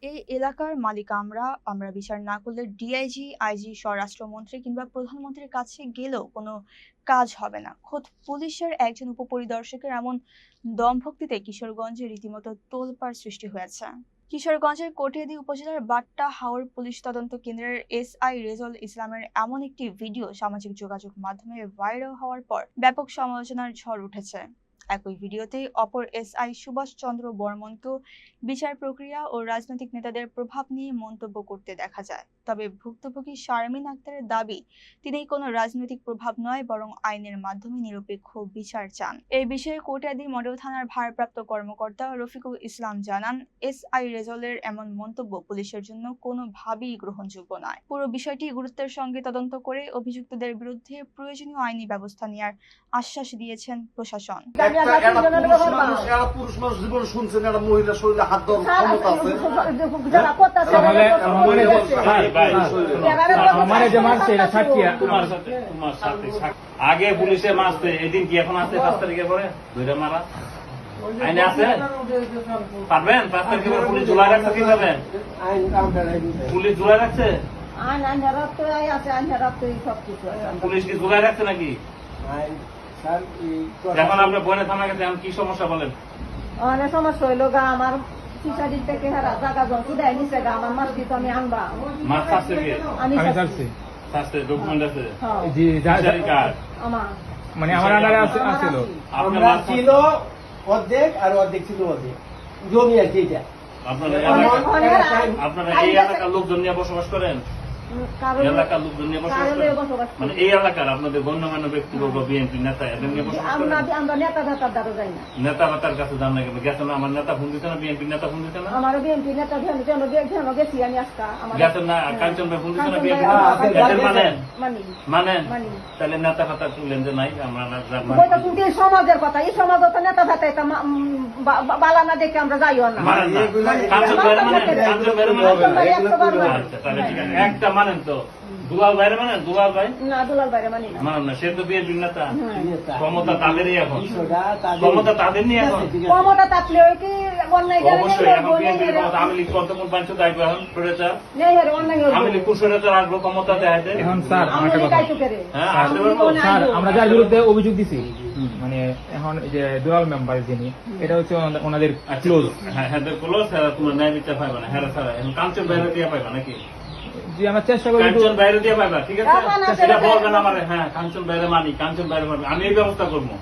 এই এলাকার মালিক আমরা বিচার না করলে ডিআইজি, আইজি, স্বরাষ্ট্রমন্ত্রী কিংবা প্রধানমন্ত্রীর কাছে গেলেও কোনো কাজ হবে না। খোদ পুলিশের একজন উপপরিদর্শকের এমন দমভক্তিতে কিশোরগঞ্জে রীতিমতো তোলপাড় সৃষ্টি হয়েছে। কিশোরগঞ্জের কটিয়াদী উপজেলার বাট্টা হাওর পুলিশ তদন্ত কেন্দ্রের এসআই রেজাউল ইসলামের এমন একটি ভিডিও সামাজিক যোগাযোগ মাধ্যমে ভাইরাল হওয়ার পর ব্যাপক সমালোচনার ঝড় উঠেছে। একই ভিডিওতে অপর এসআই সুভাষ চন্দ্র বর্মনকেও বিচার প্রক্রিয়া ও রাজনৈতিক নেতাদের প্রভাব নিয়ে মন্তব্য করতে দেখা যায়। তবে ভুক্তভোগী শারমিন আক্তারের দাবি, তিনি কোনো রাজনৈতিক প্রভাব নয়, বরং আইনের মাধ্যমে নিরপেক্ষ বিচার চান। এই বিষয়ে কটিয়াদী মডেল থানার ভারপ্রাপ্ত কর্মকর্তা রফিকুল ইসলাম জানান, এসআই রেজাউলের এমন মন্তব্য পুলিশের জন্য কোনোভাবেই গ্রহণযোগ্য নয়। পুরো বিষয়টি গুরুত্বের সঙ্গে তদন্ত করে অভিযুক্তদের বিরুদ্ধে প্রয়োজনীয় আইনি ব্যবস্থা নেওয়ার আশ্বাস দিয়েছেন প্রশাসন। পুরুষ মানুষ জীবন শুনছেন, একটা মহিলা শরীরে হাত দেওয়ার ক্ষমতা আছে। আগে পুলিশে মারছে, এদিন কি এখন আছে 5 তারিখের পরে দুইটা মারা আইনে আছে? পারবেন? 5 তারিখের পরে পুলিশ জুলাই রাখছে, কি পাবেন? পুলিশ জুলাই রাখছে, পুলিশ কি জুলাই রাখছে নাকি? এখন আপনার বোনের থানা গেছে, এখন কি সমস্যা বলেন? অনেক সমস্যা হইলো গা, আমার ফিশারির থেকে জায়গা জমি দেয় নিচে গা, আমার মাছ দিতে আমি আনবা মাছ চাষছে কি? আমি চাষছি। চাষছে ডকুমেন্ট আছে? জি, ফিশারি কার্ড আমার মানে আমার আন্ডারে আছে ছিল। আপনার মাছ ছিল অর্ধেক আর অর্ধেক ছিল অর্ধেক জমি আর কি এটা। আপনারা এই এলাকার লোকজন নিয়ে বসবাস করেন? এলাকার লোকজন নিয়ে বসবাস করেন মানে এই এলাকার আপনাদের গণ্যমান্য ব্যক্তিবর্গ, বিএনপি নেতা, এদের নিয়ে বসবাস করেন? নেতা নেতার কাছে যান না কেন? গেছে না? আমার নেতা ফোন দিচ্ছে না? বিএনপি নেতা ফোন দিচ্ছে না? আমার বিএনপি নেতা গেছি আমি আজকে গেছেন না? কাঞ্চন ভাই ফোন দিচ্ছে না? বিএনপি মানেন? তাহলে নেতা কথা তুললেন যে নাই আমরা সমাজের কথা, এই সমাজ নেতা ভাতা বালা না দেখে আমরা যাইও না। কাঞ্চন ভাই মানেন? কাঞ্চন ভাই মানেন? আচ্ছা তাহলে ঠিক আছে, একটা মানেন তো। দুলাল ভাইরে মানেন? দুলাল ভাই না, দুলাল ভাইরে মানি না। মানেন না? সে তো বিএনপি নেতা, ক্ষমতা তাদেরই এখন, ক্ষমতা তাদের নিয়ে এখন, ক্ষমতা থাকলে কি অন্যায় অবশ্যই এখন বিএনপি ক্ষমতা। আমি লিখ কত কোন পাঁচ দায়িত্ব এখন সরেচার, আমি লিখ সরেচার আসবো ক্ষমতা দেখাইতে। এখন স্যার আমার একটা কথা, হ্যাঁ আসতে পারবো স্যার আমরা যার বিরুদ্ধে অভিযোগ দিছি, মানে এখন যে দুলাল মেম্বার যিনি, এটা হচ্ছে ওনাদের ক্লোজ। হ্যাঁ হ্যাঁ ক্লোজ, তোমার ন্যায় বিচার পাইবা না, হ্যাঁ স্যার এখন কাঞ্চন বাইরে দিয়ে পাইবা নাকি? জি আমরা চেষ্টা করি কাঞ্চন বাইরে দিয়ে পাইবা, ঠিক আছে? সেটা বলবেন আমার, হ্যাঁ কাঞ্চন বাইরে মানি, কাঞ্চন বাইরে মানি, আমি এই ব্যবস্থা করবো।